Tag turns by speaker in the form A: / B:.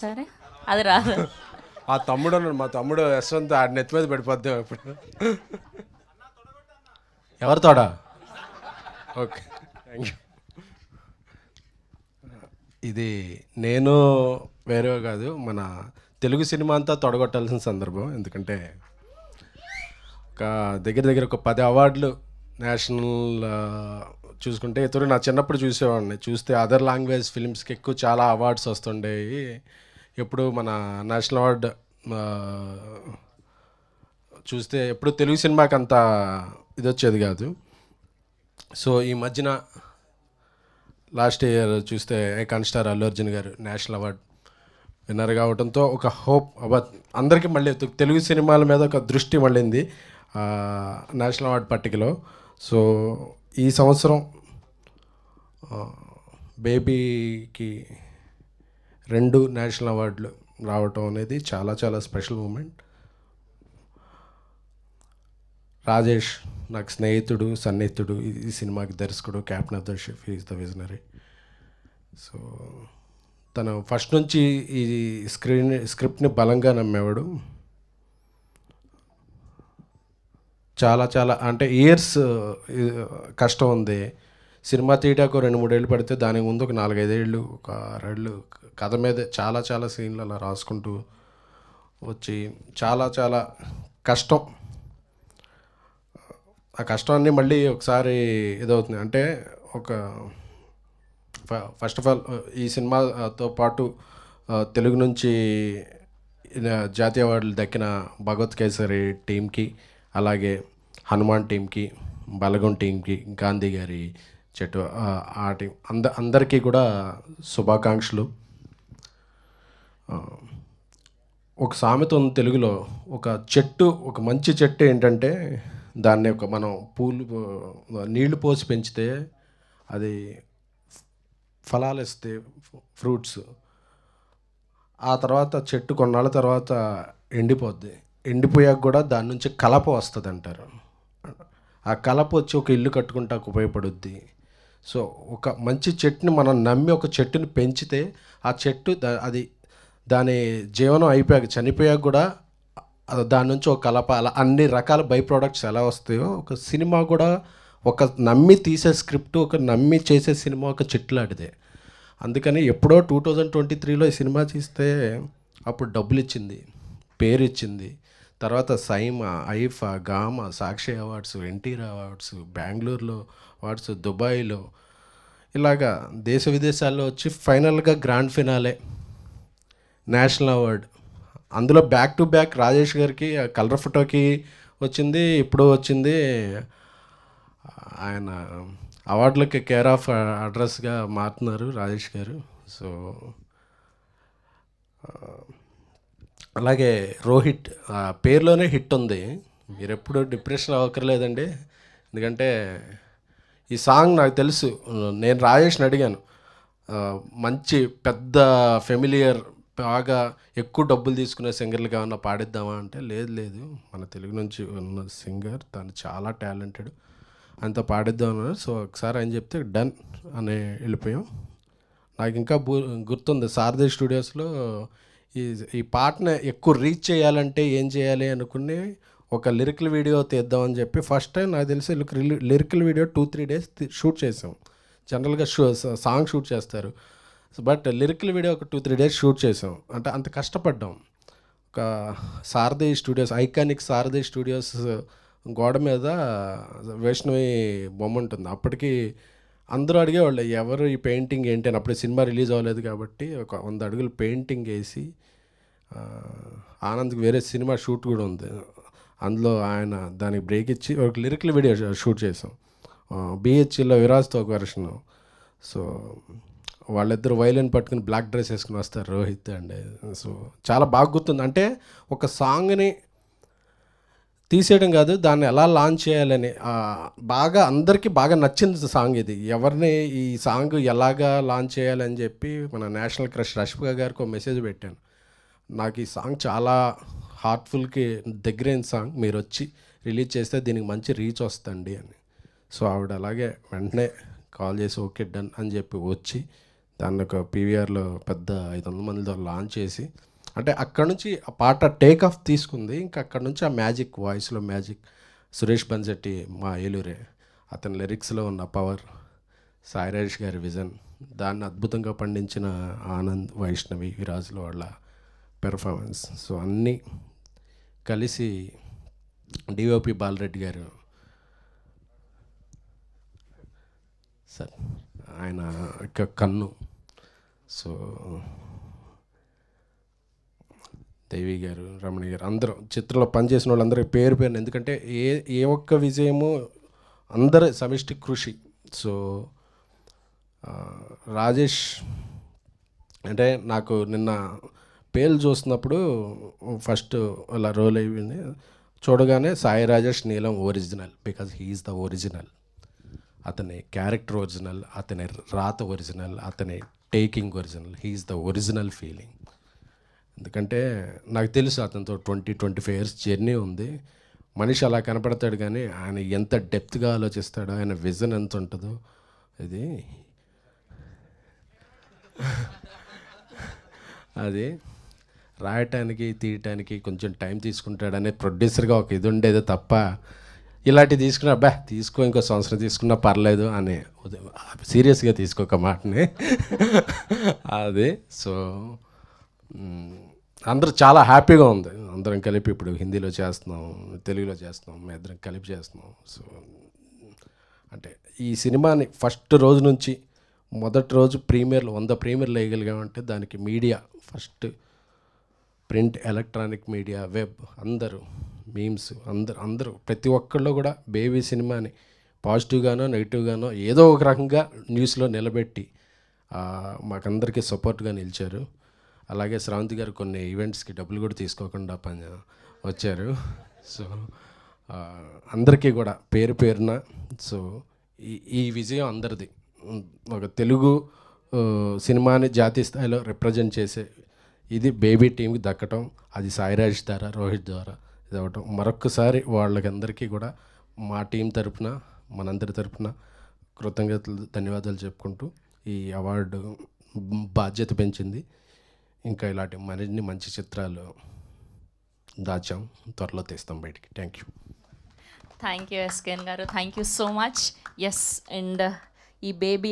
A: సరే అది రాదు.
B: ఆ తమ్ముడు అన్నాడు, మా తమ్ముడు యశ్వంత్ ఆడి నెత్తి మీద పడిపోద్దాం ఇప్పుడు. ఎవరితోడా? Okay, thank you. ఇది నేను వేరే కాదు, మన తెలుగు సినిమా అంతా తొడగొట్టాల్సిన సందర్భం. ఎందుకంటే ఒక దగ్గర దగ్గర ఒక 10 అవార్డులు నేషనల్ చూసుకుంటే, ఇతరు నా చిన్నప్పుడు చూసేవాడిని. చూస్తే అదర్ లాంగ్వేజ్ ఫిలిమ్స్కి ఎక్కువ చాలా అవార్డ్స్ వస్తుండేవి. ఎప్పుడు మన నేషనల్ అవార్డు చూస్తే ఎప్పుడు తెలుగు సినిమాకి అంత ఇది వచ్చేది కాదు. సో ఈ మధ్యన లాస్ట్ ఇయర్ చూస్తే ఐకాన్ స్టార్ అల్లు అర్జున్ గారు నేషనల్ అవార్డ్ విన్నర్ కావడంతో ఒక హోప్ అందరికీ మళ్ళీ తెలుగు సినిమాల మీద ఒక దృష్టి మళ్ళింది నేషనల్ అవార్డ్ పట్టికలో. సో ఈ సంవత్సరం బేబీకి 2 నేషనల్ అవార్డులు రావటం అనేది చాలా చాలా స్పెషల్ మూమెంట్. రాజేష్ నాకు స్నేహితుడు, సన్నిహితుడు. ఈ సినిమాకి దర్శకుడు, captain of the ship, is the visionary. So తను ఫస్ట్ నుంచి ఈ స్క్రిప్ట్ని బలంగా నమ్మేవాడు. చాలా చాలా అంటే ఇయర్స్ కష్టం ఉంది. సినిమా తీయడానికి 2-3 ఏళ్ళు పడితే దానికి ముందు ఒక 4-5 ఏళ్ళు, ఒక 6 ఏళ్ళు కథ మీద చాలా చాలా సీన్లు అలా రాసుకుంటూ వచ్చి చాలా చాలా కష్టం. ఆ కష్టాన్ని మళ్ళీ ఒకసారి ఇదవుతుంది. అంటే ఒక ఫస్ట్ ఆఫ్ ఆల్ ఈ సినిమాతో పాటు తెలుగు నుంచి జాతీయ అవార్డులు దక్కిన భగవత్ కేసరి టీంకి, అలాగే హనుమాన్ టీంకి, బలగం టీంకి, గాంధీ గారి చెట్టు ఆ టీం అందరికీ కూడా శుభాకాంక్షలు. ఒక సామెత ఉంది తెలుగులో, ఒక చెట్టు, ఒక మంచి చెట్టు ఏంటంటే దాన్ని మనం నీళ్లు పోసి పెంచితే అది ఫలాలు ఇస్తే ఫ్రూట్స్. ఆ తర్వాత చెట్టు కొన్నాళ్ళ తర్వాత ఎండిపోద్ది. ఎండిపోయాక కూడా దాని నుంచి కలప వస్తుంది అంటారు. ఆ కలప వచ్చి ఒక ఇల్లు కట్టుకుంటాకు ఉపయోగపడుద్ది. సో ఒక మంచి చెట్టుని మనం నమ్మి ఒక చెట్టుని పెంచితే ఆ చెట్టు అది దాని జీవనం అయిపోయాక, చనిపోయాక కూడా దాని నుంచి ఒక కలప, అలా అన్ని రకాల బై ప్రోడక్ట్స్ ఎలా వస్తాయో ఒక సినిమా కూడా ఒక నమ్మి తీసే స్క్రిప్ట్, ఒక నమ్మి చేసే సినిమా ఒక చెట్టు లాంటిదే. అందుకని ఎప్పుడో 2023లో ఈ సినిమా తీస్తే అప్పుడు డబ్బులు ఇచ్చింది, పేరు ఇచ్చింది. తర్వాత సైమా, ఐఫా, గామా, సాక్షి అవార్డ్స్, ఎన్టీఆర్ అవార్డ్స్, బెంగళూరులో అవార్డ్స్, దుబాయ్లో, ఇలాగా దేశ విదేశాల్లో వచ్చి ఫైనల్గా గ్రాండ్ ఫినాలే నేషనల్ అవార్డ్. అందులో బ్యాక్ టు బ్యాక్ రాజేష్ గారికి కలర్ ఫోటోకి వచ్చింది, ఇప్పుడు వచ్చింది. ఆయన అవార్డులకి కేర్ ఆఫ్ అడ్రస్గా మారుతున్నారు రాజేష్ గారు. సో అలాగే రోహిత్ పేరులోనే హిట్ ఉంది. మీరు ఎప్పుడు డిప్రెషన్ అవ్వక్కర్లేదండి. ఎందుకంటే ఈ సాంగ్ నాకు తెలుసు. నేను రాజేష్ని అడిగాను, మంచి పెద్ద ఫెమిలియర్, బాగా ఎక్కువ డబ్బులు తీసుకునే సింగర్లుగా ఏమన్నా పాడిద్దామా అంటే, లేదు మన తెలుగు నుంచి ఉన్న సింగర్, తను చాలా టాలెంటెడ్, అంత పాడిద్దాం అన్నారు. సో ఒకసారి ఆయన చెప్తే డన్ అని వెళ్ళిపోయాం. నాకు ఇంకా గుర్తుంది, సారథి స్టూడియోస్లో ఈ పాటని ఎక్కువ రీచ్ చేయాలంటే ఏం చేయాలి అనుకుని ఒక లిరికల్ వీడియో తీద్దామని చెప్పి ఫస్ట్ టైం నాకు తెలిసి లిరికల్ వీడియో 2-3 డేస్ షూట్ చేసాం. జనరల్గా సాంగ్ షూట్ చేస్తారు, బట్ లిరికల్ వీడియో ఒక 2-3 డేస్ షూట్ చేసాం. అంటే అంత కష్టపడ్డాం. ఒక సారథి స్టూడియోస్, ఐకానిక్ సారథి స్టూడియోస్ గోడ మీద వైష్ణవి బొమ్మ ఉంటుంది. అప్పటికి అందరూ అడిగేవాళ్ళు ఎవరు ఈ పెయింటింగ్ ఏంటి అని. అప్పుడు సినిమా రిలీజ్ అవ్వలేదు కాబట్టి ఒక 100 అడుగులు పెయింటింగ్ వేసి, ఆనంద్కి వేరే సినిమా షూట్ కూడా ఉంది, అందులో ఆయన దానికి బ్రేక్ ఇచ్చి ఒక లిరికల్ వీడియో షూట్ చేసాం. బిహెచ్లో విరాజ్తో ఒక వెర్షన్. సో వాళ్ళిద్దరు వైలిన్ పట్టుకుని బ్లాక్ డ్రెస్ వేసుకుని వస్తారు, రోహిత్ అండ్. సో చాలా బాగా గుర్తుంది. అంటే ఒక సాంగ్ని తీసేయడం కాదు, దాన్ని ఎలా లాంచ్ చేయాలని బాగా అందరికీ బాగా నచ్చింది సాంగ్ ఇది. ఎవరిని ఈ సాంగ్ ఎలాగా లాంచ్ చేయాలని చెప్పి మన నేషనల్ క్రష్ రష్మిక గారికి ఒక మెసేజ్ పెట్టాను. నాకు ఈ సాంగ్ చాలా హార్ట్ఫుల్కి దగ్గరైన సాంగ్, మీరు వచ్చి రిలీజ్ చేస్తే దీనికి మంచి రీచ్ వస్తుంది అని. సో ఆవిడ అలాగే వెంటనే కాల్ చేసి ఓకే డన్ అని చెప్పి వచ్చి దాన్ని ఒక పీవీఆర్లో పెద్ద 500 మందితో లాంచ్ చేసి, అంటే అక్కడ నుంచి ఆ పాట టేక్ ఆఫ్ తీసుకుంది. ఇంకా అక్కడ నుంచి ఆ మ్యాజిక్, వాయిస్లో మ్యాజిక్, సురేష్ బన్సెట్టి మా ఏలూరే, అతని లిరిక్స్లో ఉన్న పవర్, సాయిరాజేష్ గారి విజన్, దాన్ని అద్భుతంగా పండించిన ఆనంద్, వైష్ణవి, విరాజ్లో వాళ్ళ పెర్ఫార్మెన్స్. సో అన్నీ కలిసి డిఓపి బాలరెడ్డి గారు సార్, ఆయన యొక్క కన్ను. సో దేవి గారు, రమణి గారు, అందరూ చిత్రంలో పనిచేసిన వాళ్ళందరికీ పేరు పేరున, ఎందుకంటే ఏ ఒక్క విజయము అందరి సమిష్టి కృషి. సో రాజేష్ అంటే నాకు నిన్న పేర్లు చూస్తున్నప్పుడు ఫస్ట్ అలా రోల్ అయ్యింది, చూడగానే Sai Rajesh Neelam original, because he's the original. అతని క్యారెక్టర్ ఒరిజినల్, అతని రాత ఒరిజినల్, అతని taking original, he's the original feeling. ఎందుకంటే నాకు తెలుసు అతనితో 20-25 ఇయర్స్ జర్నీ ఉంది. మనిషి అలా కనపడతాడు కానీ ఆయన ఎంత డెప్త్గా ఆలోచిస్తాడో, ఆయన విజన్ ఎంత ఉంటుందో, ఇది అది రాయటానికి తీయటానికి కొంచెం టైం తీసుకుంటాడనే ప్రొడ్యూసర్గా ఒక ఇది ఉండేది తప్ప, ఇలాంటివి తీసుకున్నా అబ్బా తీసుకో, ఇంకో సంవత్సరం తీసుకున్నా పర్లేదు అని సీరియస్గా తీసుకోక మాటని అది. సో అందరూ చాలా హ్యాపీగా ఉంది. అందరం కలిపి ఇప్పుడు హిందీలో చేస్తున్నాం, తెలుగులో చేస్తున్నాం, మేము ఇద్దరం కలిపి చేస్తున్నాం. సో అంటే ఈ సినిమాని ఫస్ట్ రోజు నుంచి, మొదటి రోజు ప్రీమియర్లు 100 ప్రీమియర్లు వేయగలిగామంటే దానికి media first, print, electronic media, web, అందరూ, మీమ్స్, అందరూ ప్రతి ఒక్కళ్ళు కూడా బేబీ సినిమాని పాజిటివ్గానో నెగిటివ్గానో ఏదో ఒక రకంగా న్యూస్లో నిలబెట్టి మాకందరికీ సపోర్ట్గా నిలిచారు. అలాగే శ్రావంతి గారు కొన్ని ఈవెంట్స్కి డబ్బులు కూడా తీసుకోకుండా వచ్చారు. సో అందరికీ కూడా పేరు పేరున, సో ఈ విజయం అందరిది. ఒక తెలుగు సినిమాని జాతీయ స్థాయిలో రిప్రజెంట్ చేసే ఇది బేబీ టీంకి దక్కటం, అది సాయిరాజ్ ద్వారా, రోహిత్ ద్వారా ఇది అవ్వటం, మరొక్కసారి వాళ్ళకందరికీ కూడా మా టీం తరపున, మనందరి తరపున కృతజ్ఞతలు, ధన్యవాదాలు చెప్పుకుంటూ ఈ అవార్డు బాధ్యత పెంచింది. ఇంకా ఇలాంటి మరిన్ని మంచి చిత్రాలు దాచాం, త్వరలో తీస్తాం బయటికి. Thank you.
A: Thank you SKN గారు, thank you so much. Yes, and ఈ బేబీ